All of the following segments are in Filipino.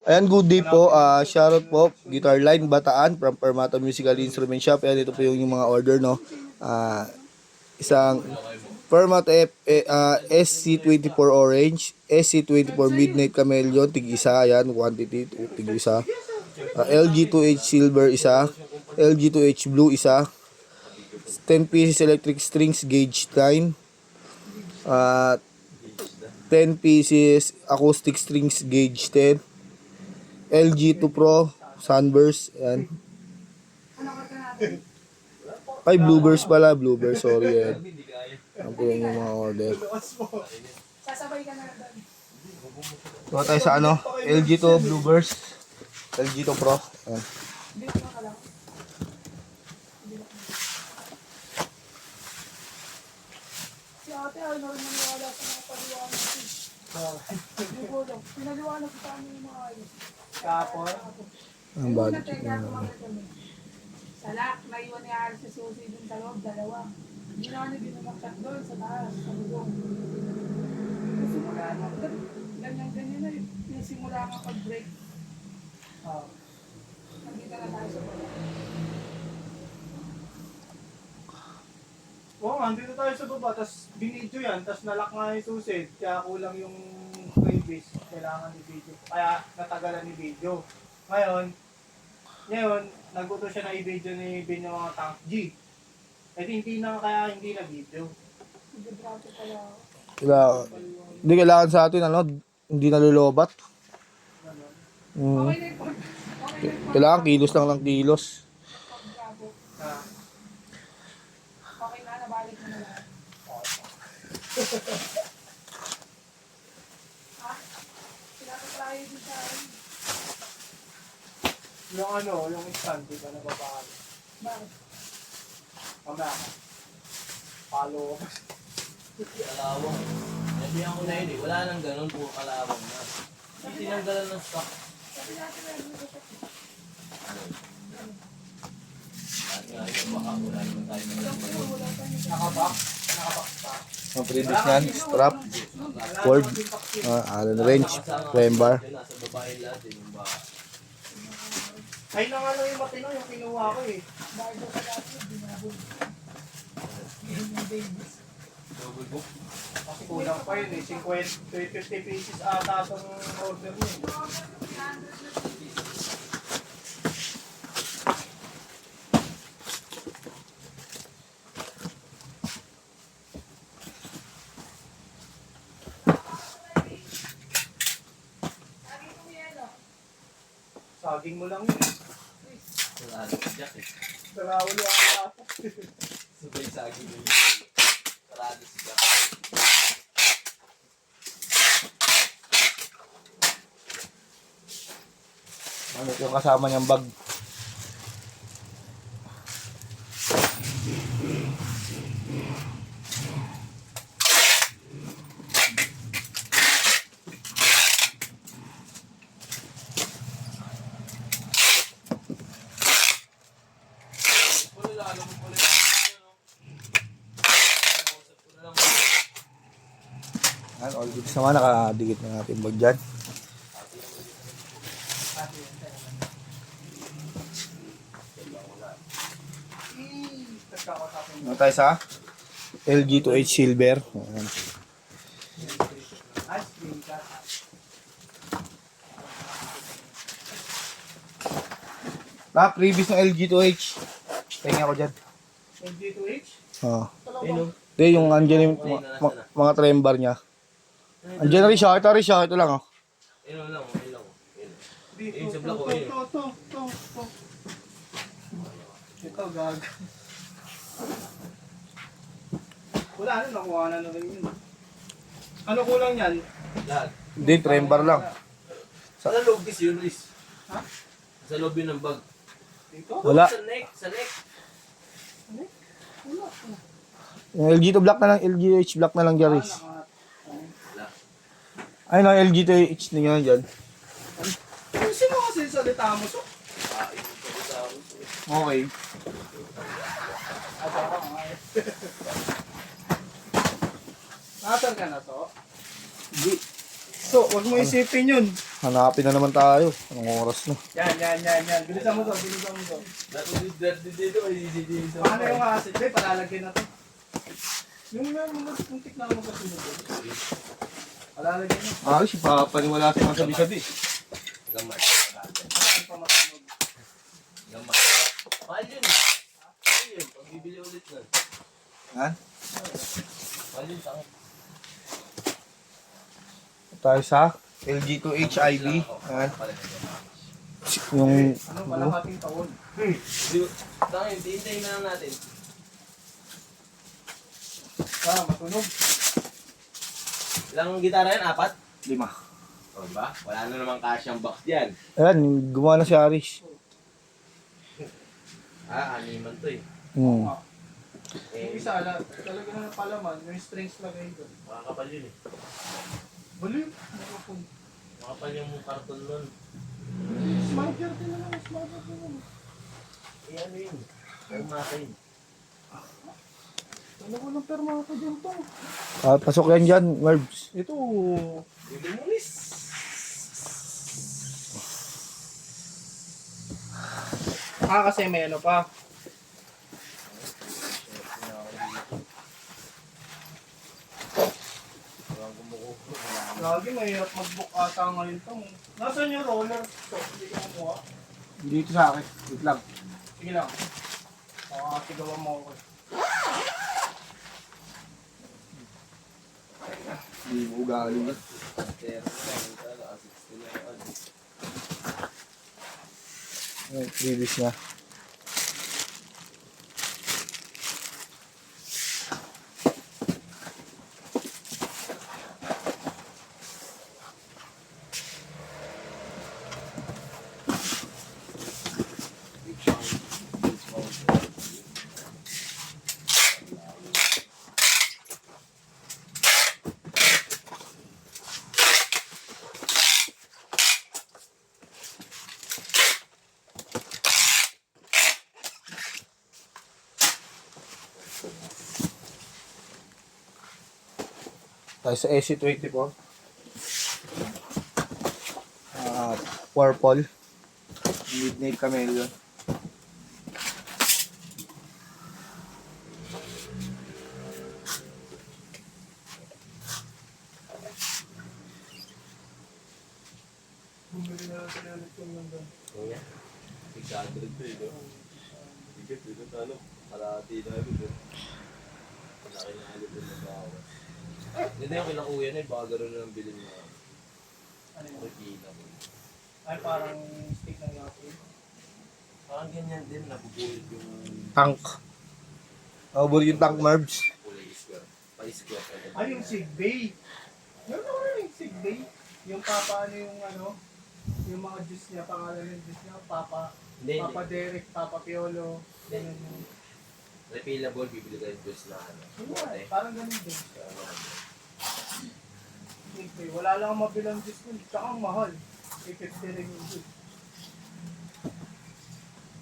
Ayan, good day po. Shoutout po, Guitar Line, Bataan, from Permata Musical Instrument Shop. Ayan, ito po yung mga order, no? Isang Permata SC24 Orange, SC24 Midnight Chameleon, tig-isa, ayan, quantity, tig-isa. LG2H Silver, isa. LG2H Blue, isa. 10 pieces electric strings, gauge 9. 10 pieces acoustic strings, gauge 10. LG2 Pro Sunburst, ayan. Ay, Bluebirds pala, Bluebirds, sorry, ayan. Ayan po yung mga order. Tuwa tayo sa ano, LG2 Bluebirds, LG2 Pro, ayan. Si ate ay maniwala sa mga paliwanag ko. Hindi ko lang. Pinaliwanag ko sa amin yung mga ayos. Kapon. Ang budget na. Salak, naiwan ni Aris sa susi dun sa loob, dalawa. Ginawa niya din umaksak doon sa taas, sa bubong. Simula na, ganyan na yun. Yung simula nga pag-break. Nagkita na tayo sa baba. Oo, andito tayo sa baba, tapos binidyo yan, tapos nalak nga yung susid, kaya kulang yung freebies, kailangan ni video. Kaya natagalan ni video. Ngayon, naguto siya na i-video ni Binyo mga Tank G. Eh hindi na kaya hindi na video. Nagdadrato pala ako. Hindi kailangan sa atin, ano, hindi nalulobat. Okay na yung pag... Okay na yung Kailangan kilos lang ng kilos. pag-bravo. Ah, Okay na, nabalik mo na lahat. Ha? Pinatatrayo din sa akin. yung stand, di ba nababaan? Bakit? Mamaya ka. Follow up. Kalawang. Nabihan ko na yun eh. Wala nang ganun, puro kalawang na. Hindi tinanggalan ng stock. Sabi natin na yung ito. At nga yun, baka wala naman tayo na Wala pa niya. Nakabox pa. Ang previous niyan, strap, cord, allen wrench, frame bar. Nasa babae lahat eh, yung baka. Ay na nga lang yung matino, yung kinuha ko eh. Dahil doon sa lahat, binabog. Yung babies. Double book. Kasi kulang pa yun eh. 50 pieces ata itong order mo eh. Saging mo lang yun eh. Wala na si Jack eh. Darawali ako. Sabay sagi na yun. Sarado si Jack. Ano yung kasama niyang bag? Wala lalo mo pala yung ano. Kausap ko na lang. Yan, all goods naman, nakadikit na natin bag dyan. Ano tayo sa LG2H Silver. Ayan. Previous ng LG2H. Tingnan ko dyan. MG2H? Oo. Ayun o. Hindi, yung andyan yung mga trem bar niya. Andyan na rin siya. Ito lang, oh. Ayun lang. Ayun lang. Dito, Ayun sa block ko, ayun. to. Ito, gag. Wala na, nakuha na rin yun. Ano kulang yan? Lahat. Hindi, trem bar lang. Sa loob is yun, Riz. Ha? Sa loob yun ng bag. Dito? Wala. Sa neck. Sa neck. Yung LG2 black na lang, LGH black na lang dyan, Riz. Ay, no, LG2H na yan dyan. Sino kasi salita mo? So? Kain ko sa ako. Okay. Nasaan ka na to? Hindi. So, wag mo isipin yun. Hanapin na naman tayo. Anong oras na? Yan. Bilisan mo to. Dati dito, ay dito. Paano yung acid? Bay, palalagyan na to. Yung muntik na ako magkasunod. Palalagyan na. Ayos, ipapaniwala sa mga sabi-sabi. Gamay. Ano pa matunog? Gamay. Mahal yun. Mahal yun. Pag bibili ulit nun. Yan. Mahal yun. Tangin. Tayo sa LG2 HIV. Yan. Yung... Ano, kalahating taon. Tangin, tihintayin na lang natin. Matunog. Ilang gitara yan? 4? 5. O ba? Wala na namang kasyang box dyan. Ayan, gumawa na si Aris. Animan to eh. Hmm. Yung isa, talaga na palaman, yung strings lagay doon. Makakapal yun eh. Baliw. Makapal yung karton nun. Smarter din na lang, smarter din na lang. Ano yun? Ang makin. Ano ko ng perma ko dyan to? Pasok yan dyan, Mervs. Ito. Bibimulis. Kasi may ano pa. Lagi mahirap mag-book ata ngayon to. Nasaan yung roller? So, hindi ko kumuha. Dito sa akin. Wait lang. Sige lang. Makakasigawan mo ako. Hindi mo ugali. Ay, previous na. Tayo sa SC24. Purple. Midnight Camellia. Bumili na lang sila ulit yung nandun. Kuya, tigsadrog to eh, no? Bigat, ito talo. Kalahati na agad eh. Malaki na agad yung nagawa. Hindi yung kila kuya na eh, baka gano'n na lang bilhin mo. Ano yun? Makikita mo. Ay, parang stick ng yapi. Parang ganyan din, nabubulit yung Tank. Nakabuli yung tank, Mervs. kulay square. Pa-square. Ay, yung Sigbay. Meron ako na yung Sigbay. Yung papa, ano yung ano, yung mga juice niya, pangalan ng juice niya, Papa Hindi, Papa Derek, Papa Piolo. Ganun yung... refillable, bibili kayo juice na ano. Wala, Bote. parang ganun din. Sigbay. Wala lang ang mabilang juice nun. Tsaka ang mahal. 50 rin yung juice.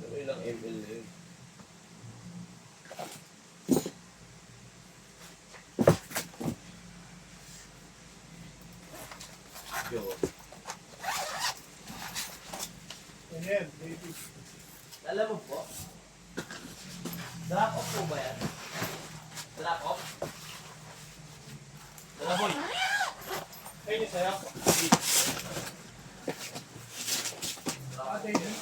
Pero ilang ml na yun. Yo. Ayan, baby. Alam mo po? Drop off po ba yan? Drop off? Drop boy. Ayun, sa'yo. David.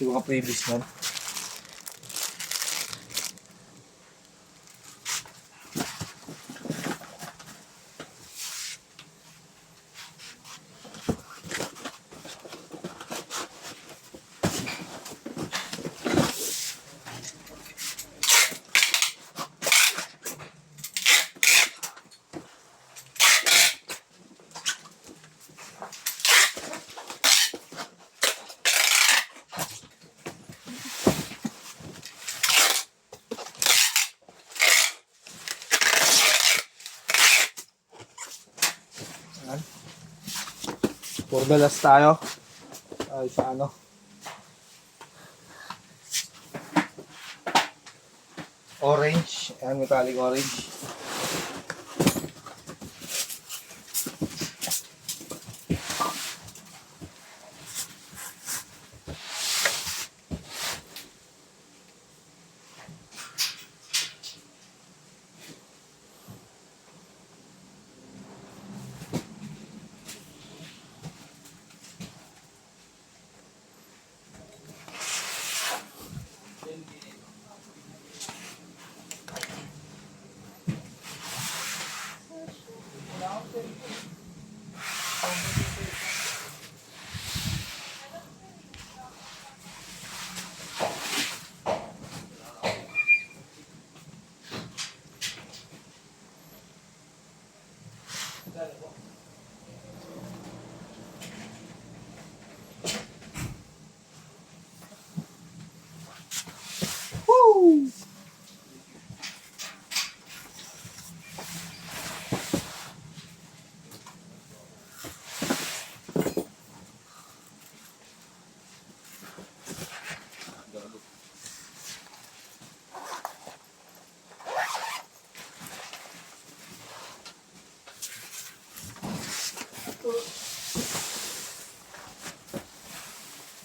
Yung mga previous na. For the last tayo. Ay, sa ano? Orange. Ayan, metallic orange.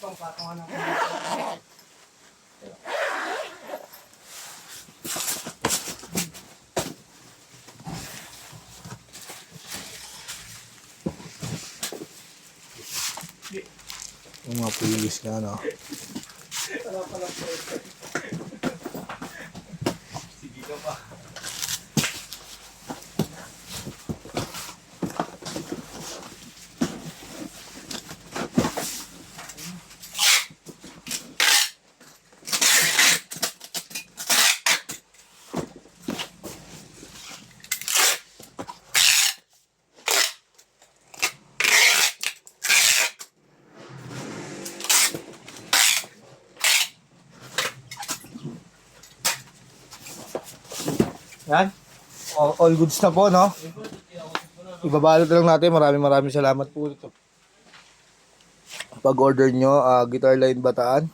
Pampatungan ng Yung mga pulis na, no? wala pala pwede. Sige ka pa. Yan. All goods na po, no? Ibabalot lang natin. Maraming salamat po ito. Pag-order nyo, Guitar Line Bataan.